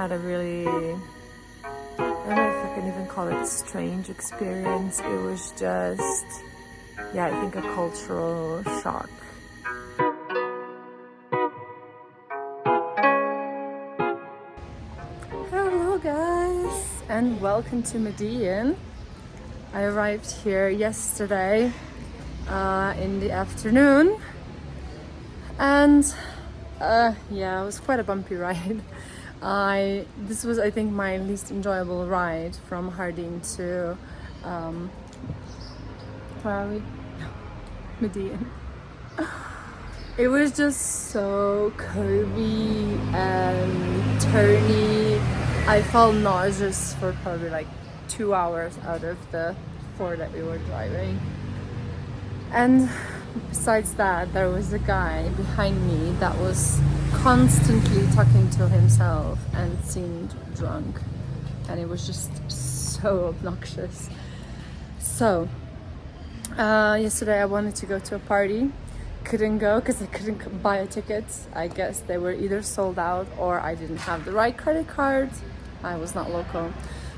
had a really, I don't know if I can even call it strange experience. It was just, yeah, I think a cultural shock. Hello guys, and welcome to Medellin. I arrived here yesterday in the afternoon, and yeah, it was quite a bumpy ride. This was, I think, my least enjoyable ride from Hardin to where are we? Medellin. It was just so curvy and turny. I felt nauseous for probably like 2 hours out of the 4 that we were driving. And besides that, there was a guy behind me that was constantly talking to himself and seemed drunk, and it was just so obnoxious. So yesterday I wanted to go to a party, couldn't go because I couldn't buy a ticket. I guess they were either sold out or I didn't have the right credit card. I was not local.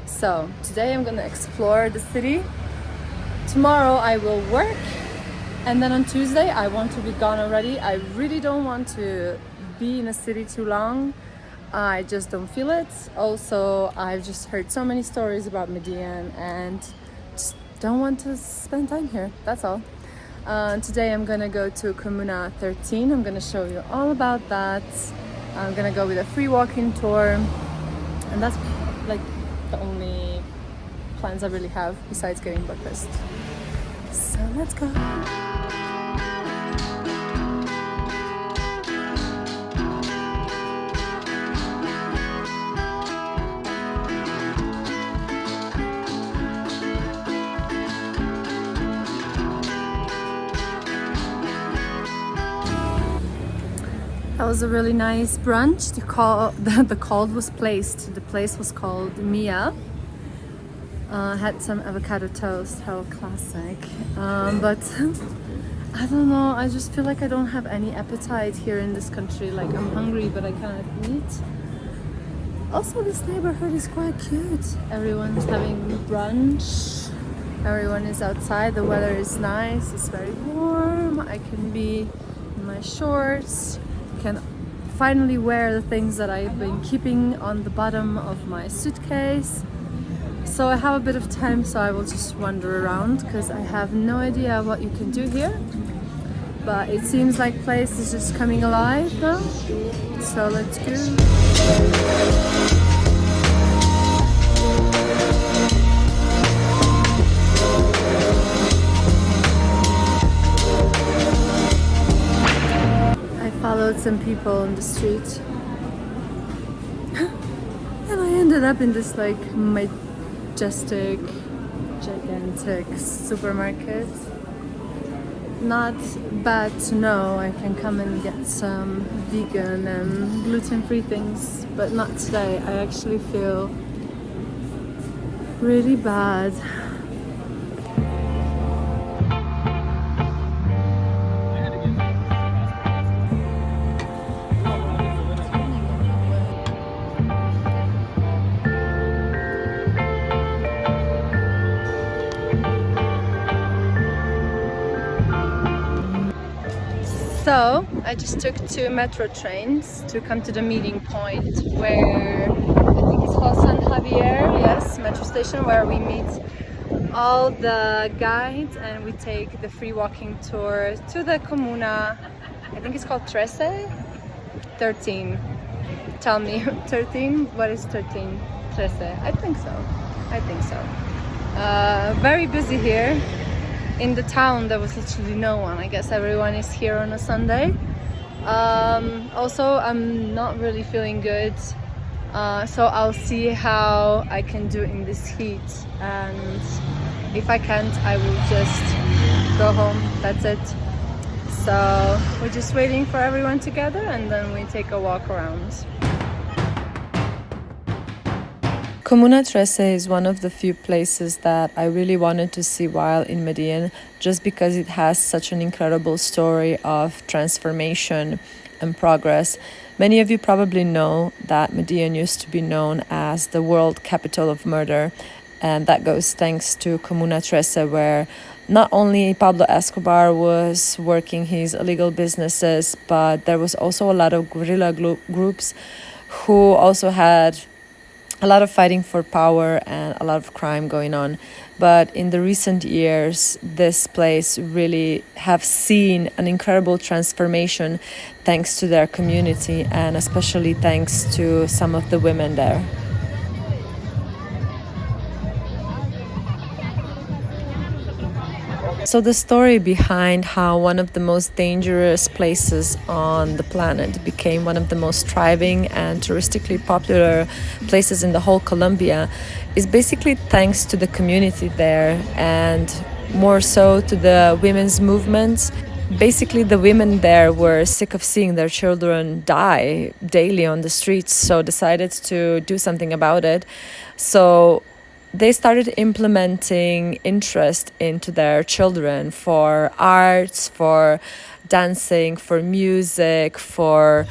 So today I'm gonna explore the city. Tomorrow I will work, and then on Tuesday I want to be gone already. I really don't want to be in a city too long. I just don't feel it. Also, I've just heard so many stories about Medellin and just don't want to spend time here. That's all. Today I'm gonna go to Comuna 13. I'm gonna show you all about that. I'm gonna go with a free walking tour, and that's like the only plans I really have besides getting breakfast. So let's go. That was a really nice brunch. The call was placed. The place was called Mia. Had some avocado toast, how classic. But I don't know, I just feel like I don't have any appetite here in this country. Like, I'm hungry, but I cannot eat. Also, this neighborhood is quite cute. Everyone's having brunch. Everyone is outside. The weather is nice. It's very warm. I can be in my shorts. Can finally wear the things that I've been keeping on the bottom of my suitcase. So I have a bit of time, so I will just wander around because I have no idea what you can do here. But it seems like place is just coming alive now. So let's go. Followed some people on the street and I ended up in this like majestic, gigantic supermarket. Not bad to know I can come and get some vegan and gluten-free things, but not today. I actually feel really bad. So I just took 2 metro trains to come to the meeting point where I think it's called San Javier, yes, metro station, where we meet all the guides and we take the free walking tour to the Comuna. I think it's called 13. Tell me, 13? What is 13? 13. I think so. Very busy here. In the town there was literally no one. I guess everyone is here on a Sunday. Also, I'm not really feeling good, so I'll see how I can do in this heat, and if I can't, I will just go home. That's it. So we're just waiting for everyone to gather and then we take a walk around. Comuna 13 is one of the few places that I really wanted to see while in Medellin, just because it has such an incredible story of transformation and progress. Many of you probably know that Medellin used to be known as the world capital of murder, and that goes thanks to Comuna 13, where not only Pablo Escobar was working his illegal businesses, but there was also a lot of guerrilla groups who also had a lot of fighting for power and a lot of crime going on. But in the recent years, this place really have seen an incredible transformation thanks to their community, and especially thanks to some of the women there. So the story behind how one of the most dangerous places on the planet became one of the most thriving and touristically popular places in the whole Colombia is basically thanks to the community there, and more so to the women's movements. Basically, the women there were sick of seeing their children die daily on the streets, so decided to do something about it. So they started implementing interest into their children for arts, for dancing, for music, for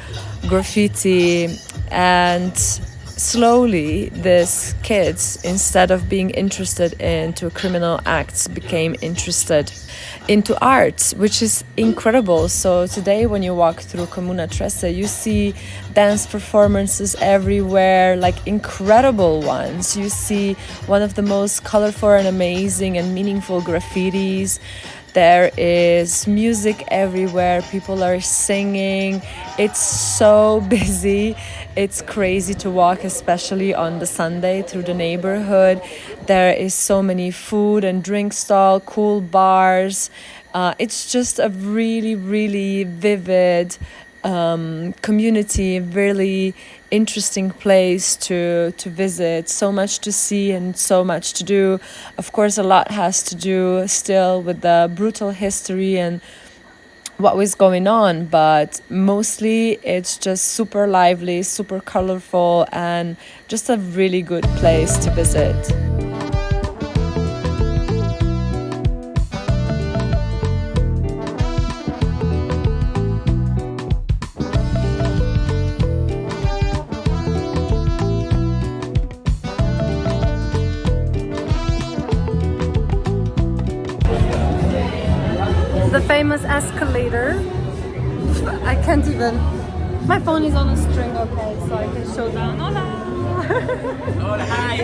graffiti, and slowly these kids, instead of being interested into criminal acts, became interested into arts, which is incredible. So today when you walk through Comuna 13, you see dance performances everywhere, like incredible ones. You see one of the most colorful and amazing and meaningful graffitis. There is music everywhere, people are singing. It's so busy. It's crazy to walk, especially on the Sunday, through the neighborhood. There is so many food and drink stall, cool bars. It's just a really, really vivid community, really interesting place to visit. So much to see and so much to do. Of course, a lot has to do still with the brutal history and what was going on, but mostly it's just super lively, super colorful, and just a really good place to visit. The famous escalator. I can't even. My phone is on a string, okay, so I can show down. Hola! Hi!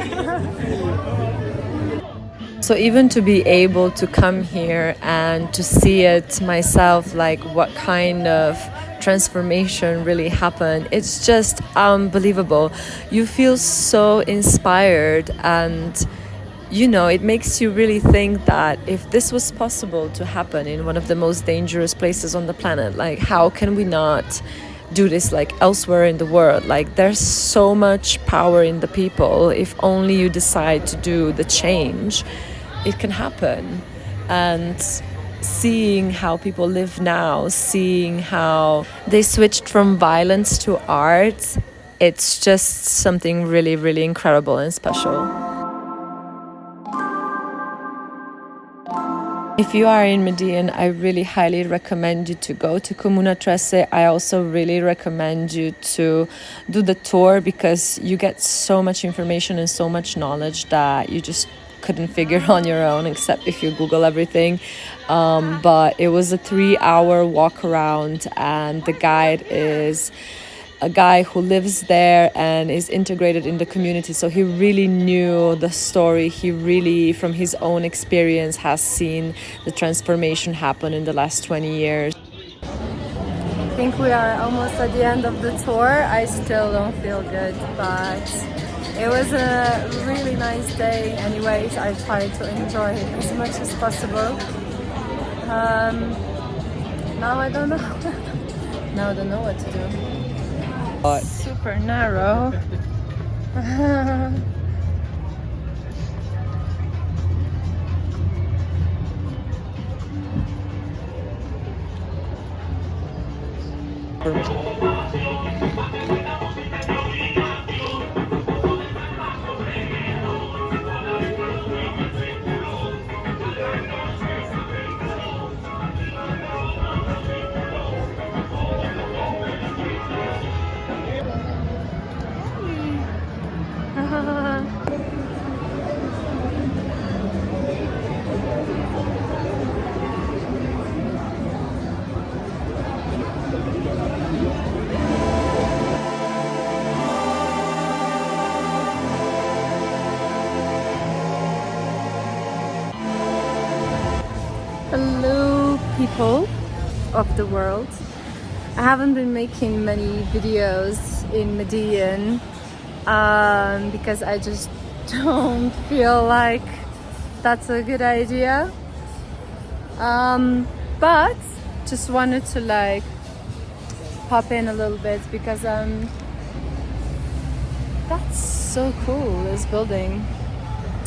So even to be able to come here and to see it myself, like what kind of transformation really happened, it's just unbelievable. You feel so inspired, and you know, it makes you really think that if this was possible to happen in one of the most dangerous places on the planet, like how can we not do this like elsewhere in the world? Like there's so much power in the people. If only you decide to do the change, it can happen. And seeing how people live now, seeing how they switched from violence to art, it's just something really, really incredible and special. If you are in Medellin, I really highly recommend you to go to Comuna 13. I also really recommend you to do the tour, because you get so much information and so much knowledge that you just couldn't figure on your own, except if you Google everything. But it was a 3-hour walk around, and the guide is a guy who lives there and is integrated in the community. So he really knew the story. He really, from his own experience, has seen the transformation happen in the last 20 years. I think we are almost at the end of the tour. I still don't feel good, but it was a really nice day. Anyways, I tried to enjoy it as much as possible. Now I don't know. Now I don't know what to do. Super narrow. of the world. I haven't been making many videos in Medellin because I just don't feel like that's a good idea. But just wanted to like pop in a little bit because that's so cool, this building.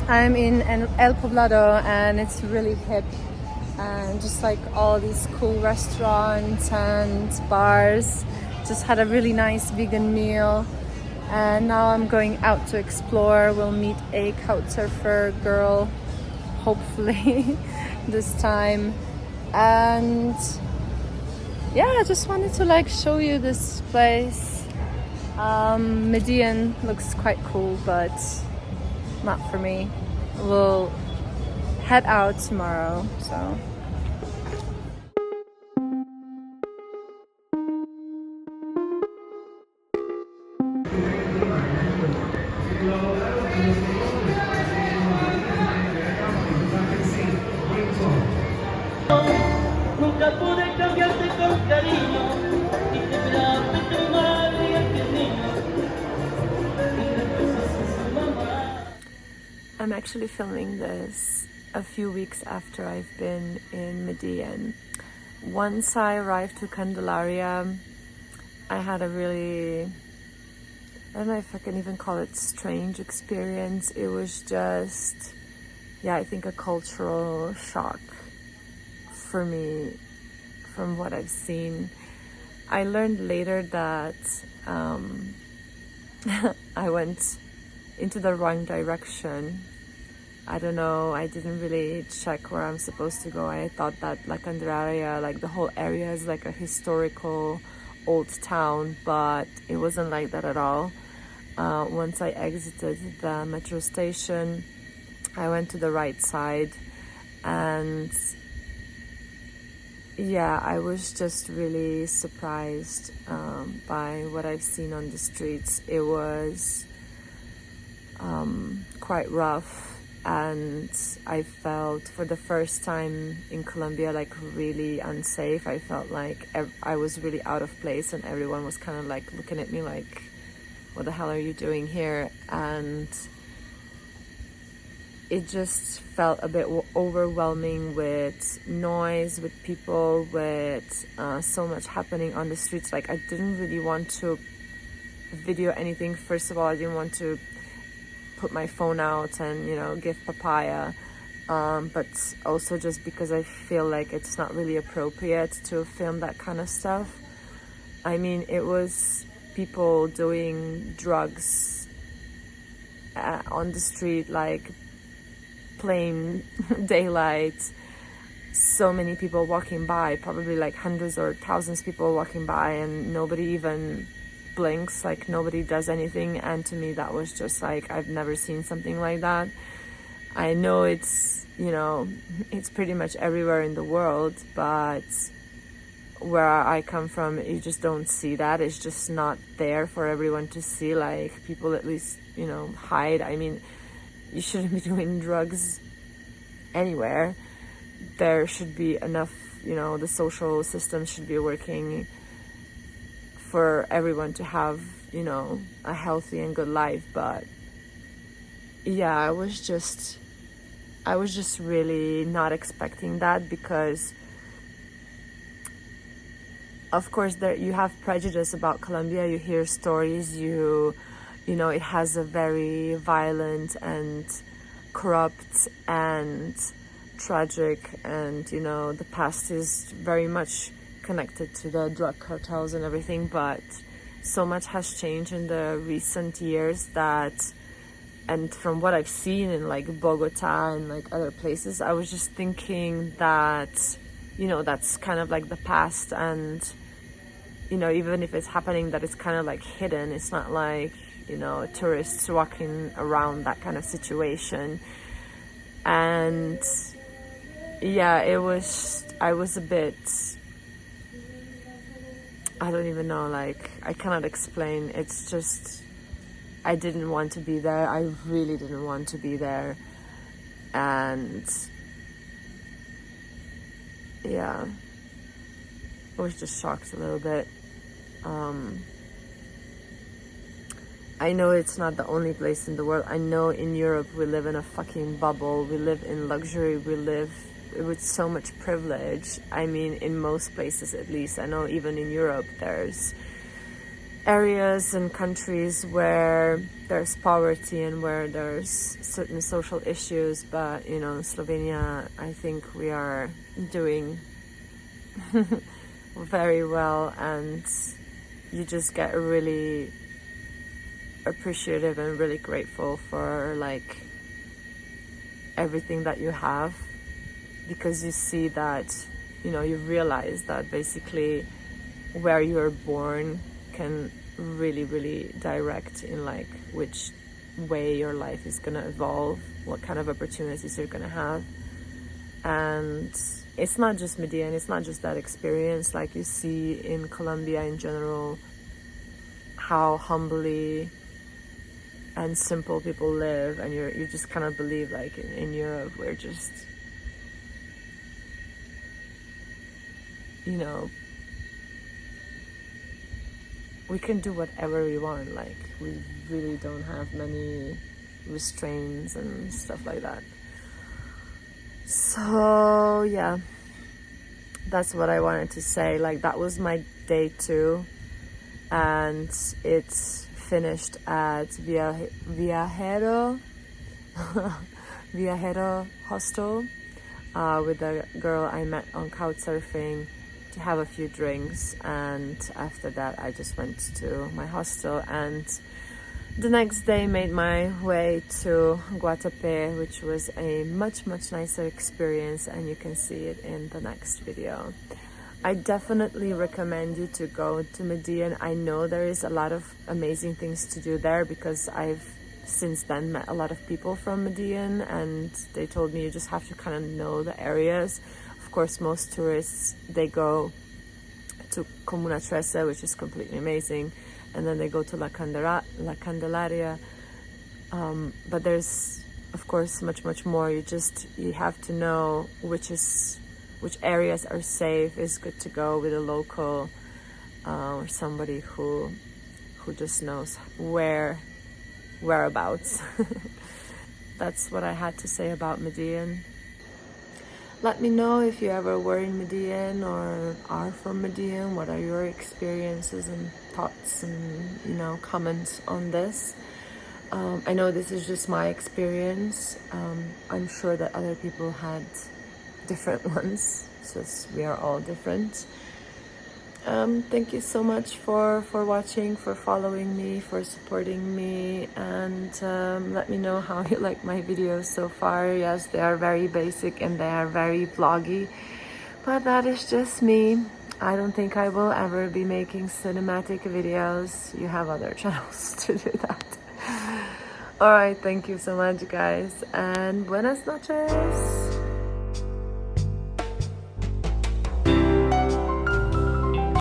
I'm in El Poblado and it's really hip, and just like all these cool restaurants and bars. Just had a really nice vegan meal, and now I'm going out to explore. We'll meet a couchsurfer girl, hopefully this time. And yeah, I just wanted to like show you this place. Medellin looks quite cool, but not for me. We'll head out tomorrow, so. Nunca pude cambiarte con cariño y te miraste tu madre y aquel niño y regresas a su mamá. I'm actually filming this a few weeks after I've been in Medellin. Once I arrived to Candelaria, I had a really, I don't know if I can even call it strange experience. It was just, yeah, I think a cultural shock for me from what I've seen. I learned later that I went into the wrong direction. I don't know, I didn't really check where I'm supposed to go. I thought that La Candelaria, like the whole area is like a historical old town, but it wasn't like that at all. Once I exited the metro station, I went to the right side, and yeah, I was just really surprised by what I've seen on the streets. It was quite rough, and I felt for the first time in Colombia like really unsafe. I felt like I was really out of place, and everyone was kind of like looking at me like, what the hell are you doing here? And it just felt a bit overwhelming with noise, with people, with so much happening on the streets. Like, I didn't really want to video anything. First of all, I didn't want to put my phone out and, you know, give papaya, but also just because I feel like it's not really appropriate to film that kind of stuff. I mean, it was people doing drugs on the street, like plain daylight, so many people walking by, probably like hundreds or thousands of people walking by, and nobody even blinks, like nobody does anything. And to me that was just like, I've never seen something like that. I know it's, you know, it's pretty much everywhere in the world, but where I come from, you just don't see that. It's just not there for everyone to see. Like, people at least, you know, hide. I mean, you shouldn't be doing drugs anywhere. There should be enough, you know, the social system should be working for everyone to have, you know, a healthy and good life. But yeah, I was just really not expecting that, because of course there you have prejudice about Colombia. You hear stories, you know, it has a very violent and corrupt and tragic, and, you know, the past is very much connected to the drug cartels and everything. But so much has changed in the recent years that, and from what I've seen in like Bogota and like other places, I was just thinking that, you know, that's kind of like the past, and, you know, even if it's happening, that it's kind of like hidden. It's not like, you know, tourists walking around, that kind of situation. And yeah, I was a bit, I don't even know, like, I cannot explain. It's just, I didn't want to be there. I really didn't want to be there. And yeah, was just shocked a little bit. I know it's not the only place in the world. I know in Europe we live in a fucking bubble. We live in luxury. We live with so much privilege. I mean, in most places at least. I know even in Europe there's areas and countries where there's poverty and where there's certain social issues, but you know, in Slovenia, I think we are doing very well, and you just get really appreciative and really grateful for like everything that you have, because you see that, you know, you realize that basically where you're born can really direct in like which way your life is gonna evolve, what kind of opportunities you're gonna have. And it's not just Medellin, it's not just that experience. Like you see in Colombia in general how humbly and simple people live, and you just kind of believe like in Europe we're just, you know, we can do whatever we want. Like we really don't have many restraints and stuff like that. So yeah, that's what I wanted to say. Like that was my day 2, and it's finished at Viajero hostel with a girl I met on couchsurfing to have a few drinks, and after that I just went to my hostel, and the next day made my way to Guatapé, which was a much nicer experience, and you can see it in the next video. I definitely recommend you to go to Medellin. I know there is a lot of amazing things to do there, because I've since then met a lot of people from Medellin, and they told me you just have to kind of know the areas. Of course, most tourists, they go to Comuna, which is completely amazing, and then they go to La Candelaria. But there's, of course, much more. You have to know which areas are safe. It's good to go with a local or somebody who just knows whereabouts. That's what I had to say about Medellin. Let me know if you ever were in Medellin or are from Medellin. What are your experiences and thoughts and, you know, comments on this? I know this is just my experience. I'm sure that other people had different ones, since we are all different. Thank you so much for watching, for following me, for supporting me, and let me know how you like my videos so far. Yes, they are very basic and they are very vloggy, but that is just me. I don't think I will ever be making cinematic videos. You have other channels to do that. Alright, thank you so much guys, and buenas noches.